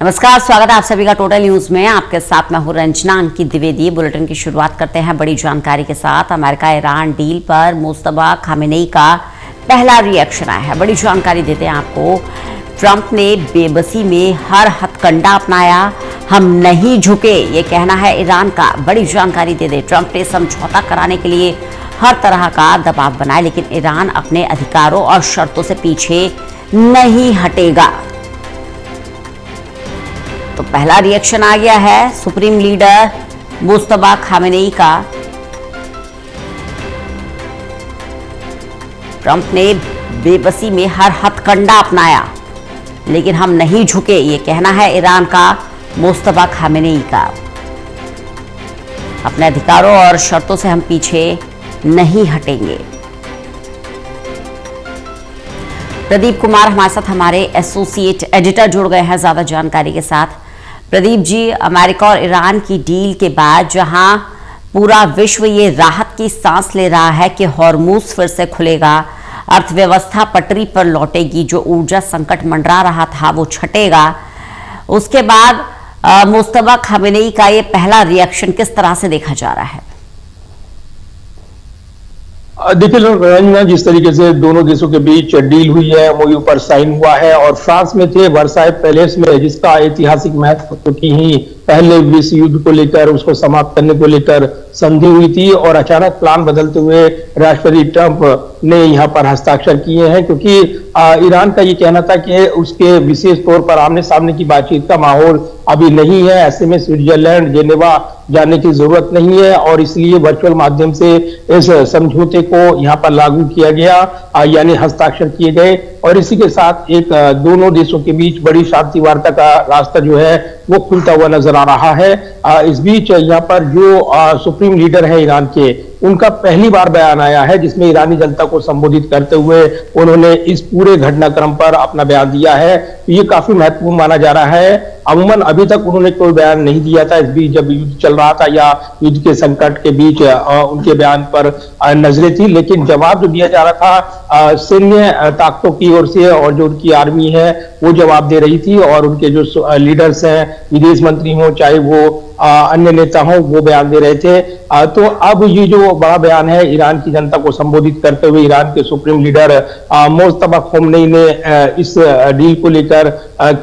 नमस्कार, स्वागत है आप सभी का टोटल न्यूज में। आपके साथ मैं हूं रंजना अंकित द्विवेदी। बुलेटिन की शुरुआत करते हैं बड़ी जानकारी के साथ। अमेरिका ईरान डील पर मुस्तफा खामेनेई का पहला रिएक्शन आया है। बड़ी जानकारी देते हैं आपको। ट्रंप ने बेबसी में हर हथकंडा अपनाया, हम नहीं झुके, ये कहना है ईरान का। बड़ी जानकारी दे दे। ट्रंप ने समझौता कराने के लिए हर तरह का दबाव बनाया, लेकिन ईरान अपने अधिकारों और शर्तों से पीछे नहीं हटेगा। तो पहला रिएक्शन आ गया है सुप्रीम लीडर मुस्तफा खामेनेई का। ट्रंप ने बेबसी में हर हथकंडा अपनाया, लेकिन हम नहीं झुके, ये कहना है ईरान का मुस्तफा खामेनेई का। अपने अधिकारों और शर्तों से हम पीछे नहीं हटेंगे। प्रदीप कुमार हमारे साथ, हमारे एसोसिएट एडिटर जुड़ गए हैं ज्यादा जानकारी के साथ। प्रदीप जी, अमेरिका और ईरान की डील के बाद जहां पूरा विश्व ये राहत की सांस ले रहा है कि हॉर्मूज फिर से खुलेगा, अर्थव्यवस्था पटरी पर लौटेगी, जो ऊर्जा संकट मंडरा रहा था वो छटेगा, उसके बाद मुस्तफा खामेनेई का ये पहला रिएक्शन किस तरह से देखा जा रहा है? देखिए रंजना, जिस तरीके से दोनों देशों के बीच डील हुई है, एमओयू पर साइन हुआ है और फ्रांस में थे वर्साई पैलेस में, जिसका ऐतिहासिक महत्व तो की ही पहले विश्व युद्ध को लेकर उसको समाप्त करने को लेकर संधि हुई थी और अचानक प्लान बदलते हुए राष्ट्रपति ट्रंप ने यहाँ पर हस्ताक्षर किए हैं, क्योंकि ईरान का ये कहना था कि उसके विशेष तौर पर आमने सामने की बातचीत का माहौल अभी नहीं है। ऐसे में स्विट्जरलैंड जेनेवा जाने की जरूरत नहीं है और इसलिए वर्चुअल माध्यम से इस समझौते को यहाँ पर लागू किया गया, यानी हस्ताक्षर किए गए और इसी के साथ एक दोनों देशों के बीच बड़ी शांति वार्ता का रास्ता जो है वो खुलता हुआ नजर आ रहा है। इस बीच यहाँ पर जो सुप्रीम लीडर है ईरान के, उनका पहली बार बयान आया है जिसमें ईरानी जनता को संबोधित करते हुए उन्होंने इस पूरे घटनाक्रम पर अपना बयान दिया है। ये काफी महत्वपूर्ण माना जा रहा है। अमूमन अभी तक उन्होंने कोई बयान नहीं दिया था, इस बीच जब युद्ध चल रहा था या युद्ध के संकट के बीच उनके बयान पर नजरें थी, लेकिन जवाब जो दिया जा रहा था सैन्य ताकतों की ओर से और जो उनकी आर्मी है वो जवाब दे रही थी और उनके जो लीडर्स हैं, विदेश मंत्री हो चाहे वो अन्य नेता हो, वो बयान दे रहे थे। तो अब ये जो बड़ा बयान है ईरान की जनता को संबोधित करते हुए ईरान के सुप्रीम लीडर मुस्तफा खामेनेई ने इस डील को लेकर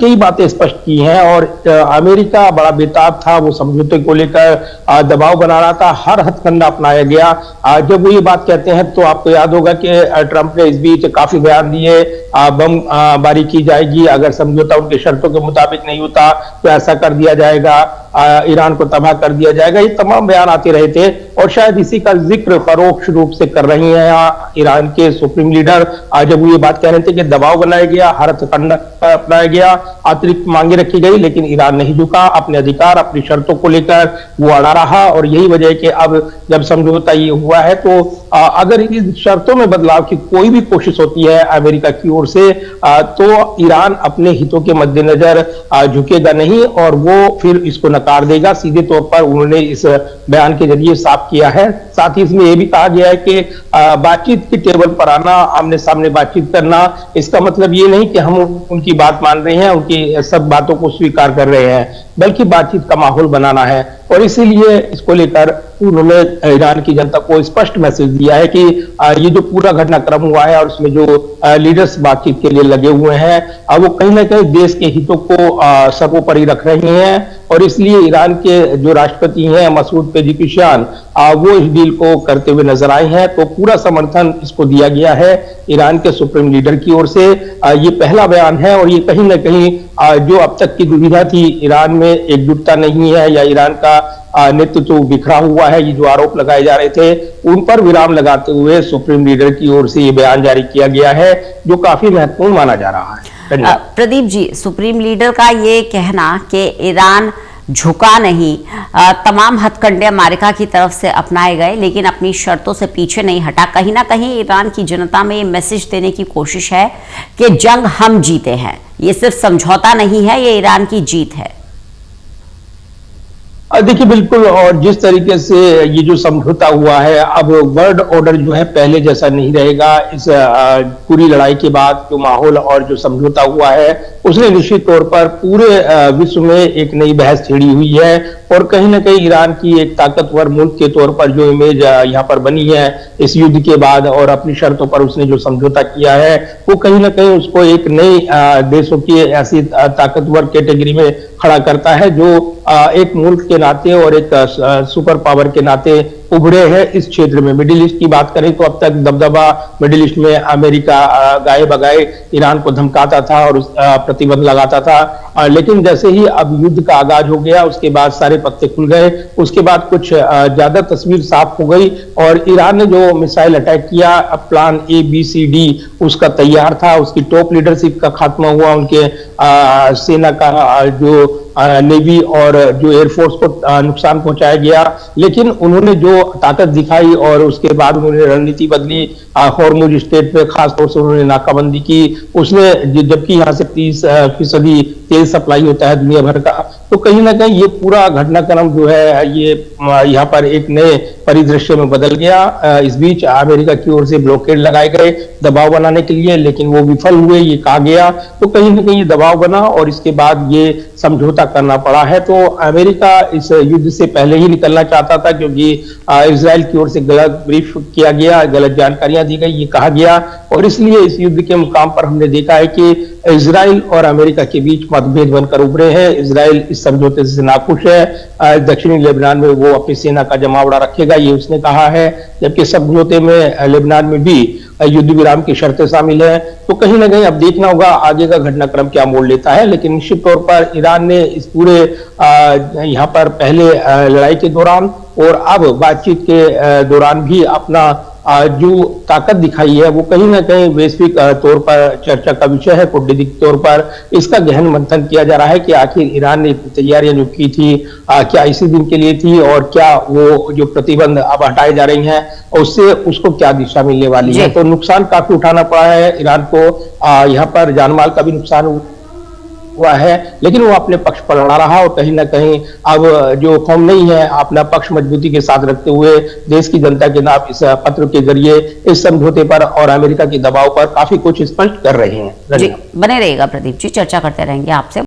कई बातें स्पष्ट की हैं और अमेरिका बड़ा बेताब था, वो समझौते को लेकर दबाव बना रहा था, हर हथकंडा अपनाया गया। जब वो ये बात कहते हैं तो आपको याद होगा कि ट्रंप ने इस बीच काफी बयान दिए, बम बारी की जाएगी, अगर समझौता उनके शर्तों के मुताबिक नहीं होता तो ऐसा कर दिया जाएगा, ईरान को तबाह कर दिया जाएगा। ये तमाम बयान आते रहे थे और शायद इसी का जिक्र परोक्ष रूप से कर रही हैं ईरान के सुप्रीम लीडर। जब वो ये बात कह रहे थे कि दबाव बनाया गया, हर हथकंडा अपनाया गया, अतिरिक्त मांगे रखी गई, लेकिन ईरान नहीं झुका, अपने अधिकार अपनी शर्तों को लेकर वो अड़ा रहा और यही वजह है कि अब जब समझौता ये हुआ है तो अगर इन शर्तों में बदलाव की कोई भी कोशिश होती है अमेरिका की ओर से तो ईरान अपने हितों के मद्देनजर झुकेगा नहीं और वो फिर इसको नकार देगा। सीधे तौर पर उन्होंने इस बयान के जरिए साफ किया है। साथ ही इसमें यह भी कहा गया है कि बातचीत की टेबल पर आना, आमने सामने बातचीत करना, इसका मतलब ये नहीं कि हम उनकी बात मान रहे हैं, उनकी सब बातों को स्वीकार कर रहे हैं, बल्कि बातचीत का माहौल बनाना है और इसीलिए इसको लेकर उन्होंने ईरान की जनता को स्पष्ट मैसेज दिया है कि ये जो पूरा घटनाक्रम हुआ है और उसमें जो लीडर्स बातचीत के लिए लगे हुए हैं वो कहीं ना कहीं देश के हितों को सर्वोपरि रख रहे हैं और इसलिए ईरान के जो राष्ट्रपति हैं मसूद पेजिशकियान वो इस डील को करते हुए नजर आए हैं। तो पूरा समर्थन इसको दिया गया है ईरान के सुप्रीम लीडर की ओर से। ये पहला बयान है और ये कहीं ना कहीं जो अब तक की दुविधा थी, ईरान में एकजुटता नहीं है या ईरान का नेतृत्व बिखरा हुआ है, ये जो आरोप लगाए जा रहे थे उन पर विराम लगाते हुए सुप्रीम लीडर की ओर से ये बयान जारी किया गया है, जो काफी महत्वपूर्ण माना जा रहा है। प्रदीप जी, सुप्रीम लीडर का ये कहना कि ईरान झुका नहीं, तमाम हथकंडे अमेरिका की तरफ से अपनाए गए लेकिन अपनी शर्तों से पीछे नहीं हटा, कहीं ना कहीं ईरान की जनता में ये मैसेज देने की कोशिश है कि जंग हम जीते हैं, ये सिर्फ समझौता नहीं है, ये ईरान की जीत है। देखिए बिल्कुल, और जिस तरीके से ये जो समझौता हुआ है, अब वर्ल्ड ऑर्डर जो है पहले जैसा नहीं रहेगा। इस पूरी लड़ाई के बाद जो माहौल और जो समझौता हुआ है, उसने निश्चित तौर पर पूरे विश्व में एक नई बहस छेड़ी हुई है, और कहीं ना कहीं ईरान की एक ताकतवर मुल्क के तौर पर जो इमेज यहाँ पर बनी है इस युद्ध के बाद, और अपनी शर्तों पर उसने जो समझौता किया है, वो कहीं ना कहीं उसको एक नई देशों की ऐसी ताकतवर कैटेगरी में खड़ा करता है, जो एक मुल्क के नाते और एक सुपर पावर के नाते उभरे हैं इस क्षेत्र में। मिडिल ईस्ट की बात करें तो अब तक दबदबा मिडिल ईस्ट में अमेरिका गाए बगाए ईरान को धमकाता था और प्रतिबंध लगाता था, लेकिन जैसे ही अब युद्ध का आगाज हो गया, उसके बाद सारे पत्ते खुल गए। उसके बाद कुछ ज्यादा तस्वीर साफ हो गई, और ईरान ने जो मिसाइल अटैक किया, अब प्लान ABCD उसका तैयार था। उसकी टॉप लीडरशिप का खात्मा हुआ, उनके सेना का जो नेवी और जो एयरफोर्स को नुकसान पहुंचाया गया, लेकिन उन्होंने जो ताकत दिखाई और उसके बाद उन्होंने रणनीति बदली। हॉर्मुज स्टेट पे खास तौर से उन्होंने नाकाबंदी की। उसने जबकि यहाँ से 30% तेल सप्लाई होता है दुनिया भर का, तो कहीं ना कहीं ये पूरा घटनाक्रम जो है ये यहाँ पर एक नए परिदृश्य में बदल गया। इस बीच अमेरिका की ओर से ब्लॉकेड लगाए गए दबाव बनाने के लिए, लेकिन वो विफल हुए, ये कहा गया। तो कहीं ना कहीं दबाव बना और इसके बाद ये समझौता करना पड़ा है। तो अमेरिका इस युद्ध से पहले ही निकलना चाहता था, क्योंकि इजराइल की ओर से गलत ब्रीफ किया गया, गलत जानकारियां दी गई, ये कहा गया, और इसलिए इस युद्ध के मुकाम पर हमने देखा है कि इजराइल और अमेरिका के बीच मतभेद बनकर उभरे हैं। इजराइल इस समझौते से नाखुश है। दक्षिणी लेबनान में वो अपनी सेना का जमावड़ा रखेगा, ये उसने कहा है, जबकि समझौते में लेबनान में भी युद्ध विराम की शर्तें शामिल है। तो कहीं ना कहीं अब देखना होगा आगे का घटनाक्रम क्या मोड़ लेता है, लेकिन निश्चित तौर पर ईरान ने इस पूरे यहाँ पर पहले लड़ाई के दौरान और अब बातचीत के दौरान भी अपना जो ताकत दिखाई है, वो कहीं ना कहीं वैश्विक तौर पर चर्चा का विषय है। कूटनीतिक तौर पर इसका गहन मंथन किया जा रहा है कि आखिर ईरान ने तैयारियां जो की थी क्या इसी दिन के लिए थी, और क्या वो जो प्रतिबंध अब हटाए जा रही हैं उससे उसको क्या दिशा मिलने वाली है। तो नुकसान काफी उठाना पड़ा है ईरान को, यहाँ पर जानमाल का भी नुकसान हुआ है, लेकिन वो अपने पक्ष पर लड़ा रहा, और कहीं ना कहीं अब जो कौम नहीं है अपना पक्ष मजबूती के साथ रखते हुए देश की जनता के नाम इस पत्र के जरिए इस समझौते पर और अमेरिका के दबाव पर काफी कुछ स्पष्ट कर रहे हैं। जी, बने रहिएगा प्रदीप जी, चर्चा करते रहेंगे आपसे।